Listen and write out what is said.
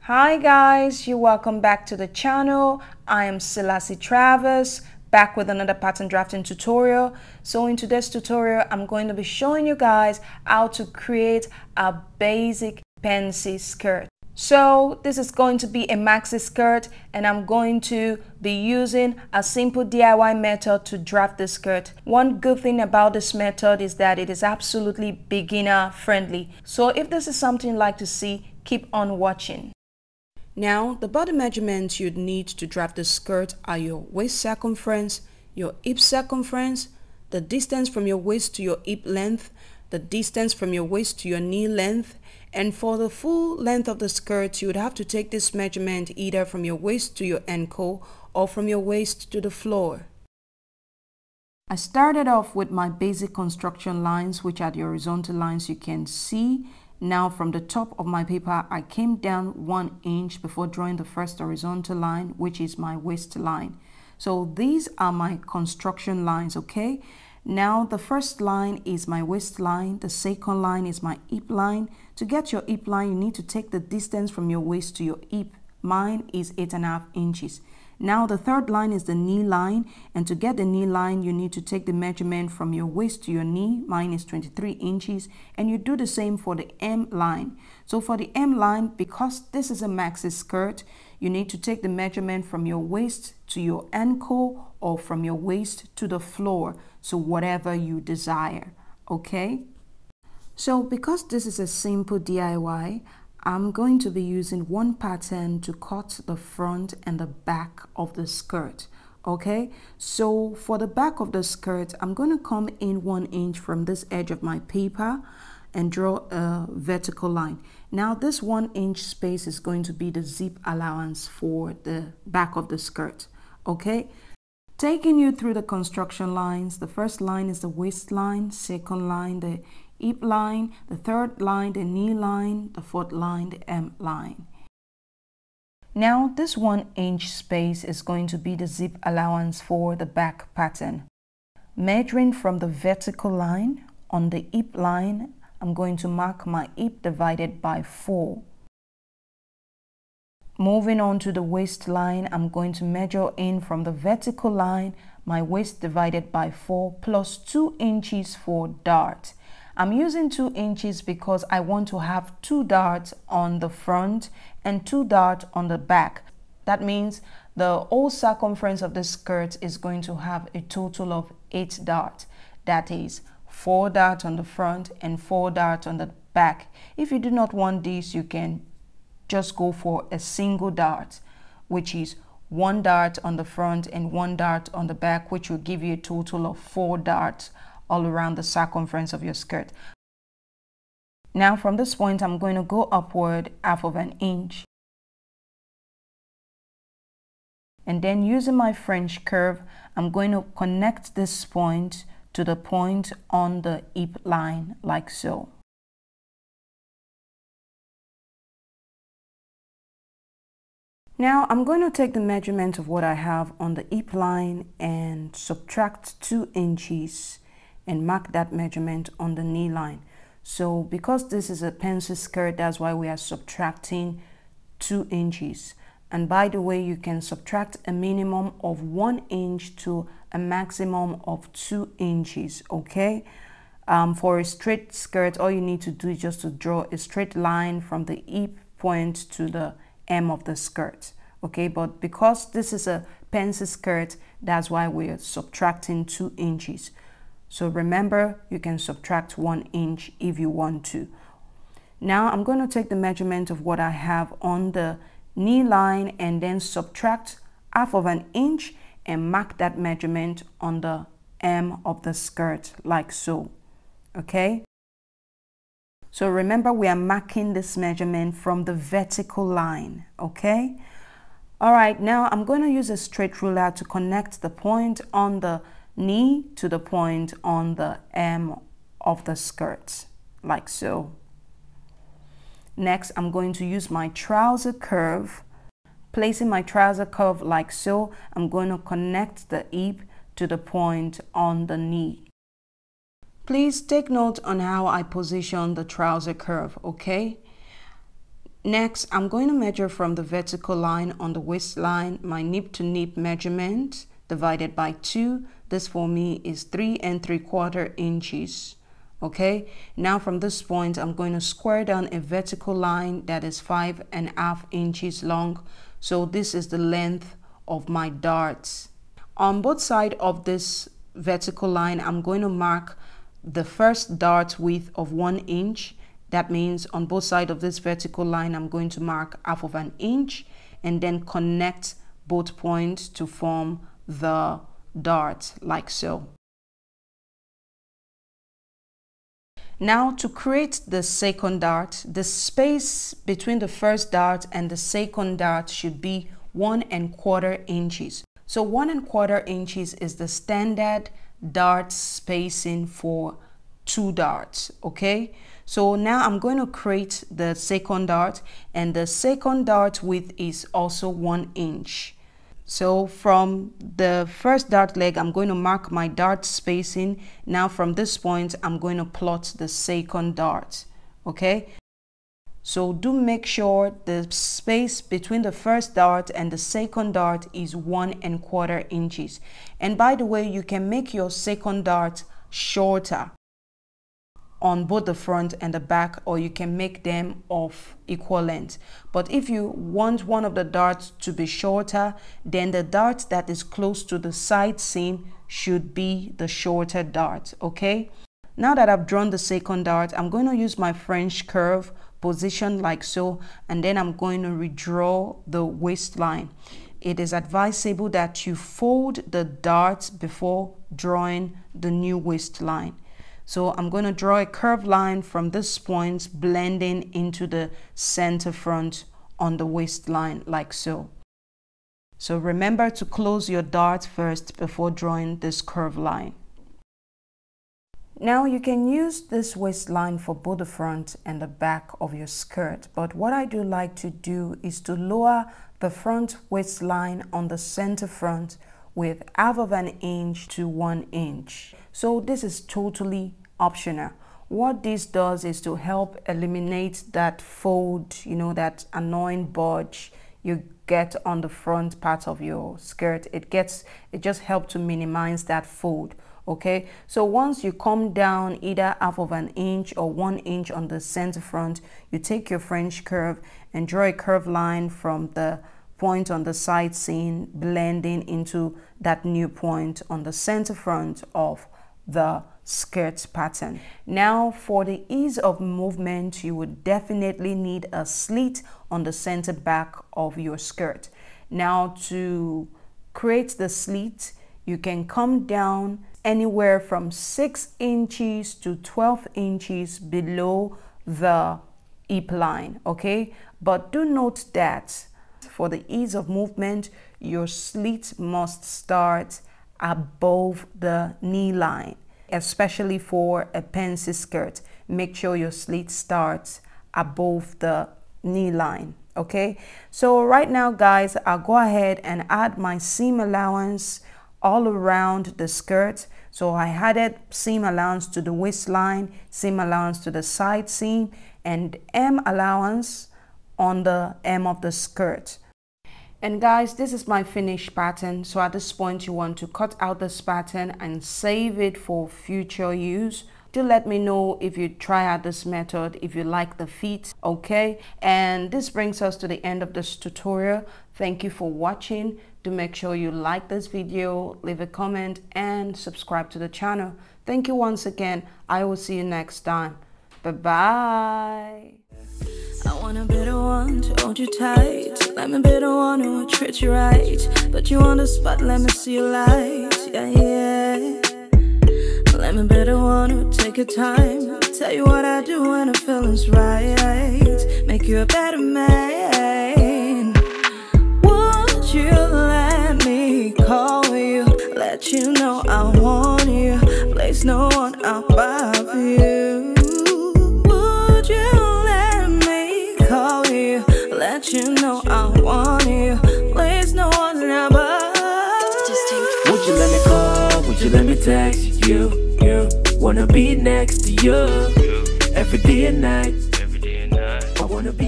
Hi guys, you're welcome back to the channel. I am Cilla back with another pattern drafting tutorial. So in today's tutorial, I'm going to be showing you guys how to create a basic pensy skirt. So this is going to be a maxi skirt, and I'm going to be using a simple DIY method to draft the skirt. One good thing about this method is that it is absolutely beginner friendly. So if this is something you'd like to see, keep on watching. Now, the body measurements you'd need to draft the skirt are your waist circumference, your hip circumference, the distance from your waist to your hip length, the distance from your waist to your knee length, and for the full length of the skirt, you would have to take this measurement either from your waist to your ankle or from your waist to the floor. I started off with my basic construction lines, which are the horizontal lines you can see. Now from the top of my paper, I came down 1 inch before drawing the first horizontal line, which is my waistline. So these are my construction lines, okay? Now the first line is my waistline, the second line is my hip line. To get your hip line, you need to take the distance from your waist to your hip. Mine is 8.5 inches. Now the third line is the knee line, and to get the knee line, you need to take the measurement from your waist to your knee. Mine is 23 inches, and you do the same for the M line. So for the M line, because this is a maxi skirt, you need to take the measurement from your waist to your ankle or from your waist to the floor, so whatever you desire, okay? So because this is a simple DIY, I'm going to be using one pattern to cut the front and the back of the skirt, okay? So for the back of the skirt, I'm going to come in 1 inch from this edge of my paper and draw a vertical line. Now this 1 inch space is going to be the zip allowance for the back of the skirt, okay? Taking you through the construction lines, the first line is the waistline, second line the hip line, the third line the knee line, the fourth line the M line. Now this 1 inch space is going to be the zip allowance for the back pattern. Measuring from the vertical line on the hip line, I'm going to mark my hip divided by 4. Moving on to the waistline, I'm going to measure in from the vertical line, my waist divided by 4 plus 2 inches for dart. I'm using 2 inches because I want to have 2 darts on the front and 2 darts on the back. That means the whole circumference of the skirt is going to have a total of 8 darts. That is 4 darts on the front and 4 darts on the back. If you do not want this, you can just go for a single dart, which is 1 dart on the front and 1 dart on the back, which will give you a total of 4 darts all around the circumference of your skirt. Now from this point, I'm going to go upward 1/2 inch. And then using my French curve, I'm going to connect this point to the point on the hip line like so. Now I'm going to take the measurement of what I have on the hip line and subtract 2 inches and mark that measurement on the knee line. So because this is a pencil skirt, that's why we are subtracting 2 inches. And by the way, you can subtract a minimum of 1 inch to a maximum of 2 inches, okay? For a straight skirt, all you need to do is just to draw a straight line from the hip point to the hem of the skirt, okay? But because this is a pencil skirt, that's why we're subtracting 2 inches. So remember, you can subtract 1 inch if you want to. Now I'm going to take the measurement of what I have on the knee line and then subtract 1/2 inch and mark that measurement on the hem of the skirt like so, okay? So remember, we are marking this measurement from the vertical line, okay? All right, now I'm going to use a straight ruler to connect the point on the knee to the point on the hem of the skirt like so. Next, I'm going to use my trouser curve. Placing my trouser curve like so, I'm going to connect the hip to the point on the knee. Please take note on how I position the trouser curve, okay? Next, I'm going to measure from the vertical line on the waistline my nip to nip measurement divided by 2. This for me is 3 3/4 inches. Okay, now from this point I'm going to square down a vertical line that is 5 1/2 inches long. So this is the length of my darts. On both sides of this vertical line, I'm going to mark the first dart width of 1 inch. That means on both sides of this vertical line, I'm going to mark 1/2 inch and then connect both points to form the dart like so. Now to create the second dart, the space between the first dart and the second dart should be 1 1/4 inches. So 1 1/4 inches is the standard dart spacing for 2 darts. Okay, so now I'm going to create the second dart, and the second dart width is also 1 inch. So from the first dart leg, I'm going to mark my dart spacing. Now from this point, I'm going to plot the second dart. Okay, so do make sure the space between the first dart and the second dart is 1 1/4 inches. And by the way, you can make your second dart shorter on both the front and the back, or you can make them of equal length. But if you want one of the darts to be shorter, then the dart that is close to the side seam should be the shorter dart. Okay, now that I've drawn the second dart, I'm going to use my French curve position like so, and then I'm going to redraw the waistline. It is advisable that you fold the darts before drawing the new waistline. So I'm going to draw a curved line from this point, blending into the center front on the waistline like so. So remember to close your dart first before drawing this curved line. Now you can use this waistline for both the front and the back of your skirt, but what I do like to do is to lower the front waistline on the center front with 1/2 inch to 1 inch. So this is totally optional. What this does is to help eliminate that fold, you know, that annoying budge you get on the front part of your skirt. It just helps to minimize that fold. Okay, so once you come down either 1/2 inch or 1 inch on the center front, you take your French curve and draw a curved line from the point on the side seam, blending into that new point on the center front of the skirt pattern. Now for the ease of movement, you would definitely need a slit on the center back of your skirt. Now to create the slit, you can come down anywhere from 6 inches to 12 inches below the hip line. Okay, but do note that for the ease of movement, your slit must start above the knee line, especially for a pencil skirt. Make sure your slit starts above the knee line. Okay, so right now guys, I'll go ahead and add my seam allowance all around the skirt. So I added seam allowance to the waistline, seam allowance to the side seam, and hem allowance on the hem of the skirt. And guys, this is my finished pattern. So at this point, you want to cut out this pattern and save it for future use. Do let me know if you try out this method, if you like the fit. Okay, and this brings us to the end of this tutorial. Thank you for watching. Do make sure you like this video, leave a comment, and subscribe to the channel. Thank you once again. I will see you next time. Bye-bye. I want to be the one to hold you tight. Let me be the one who will treat you right. But you on the spot, let me see you light. Yeah, yeah. Let me be the one who take your time. Tell you what I do when the feeling's right. Make you a better man. Would you let me call you? Let you know I want you. Place no one above you. Would you let me call you? Let you know I want you. Place no one above. Would you let me call? Would you let me text you? Wanna be next to you every day and night. I wanna be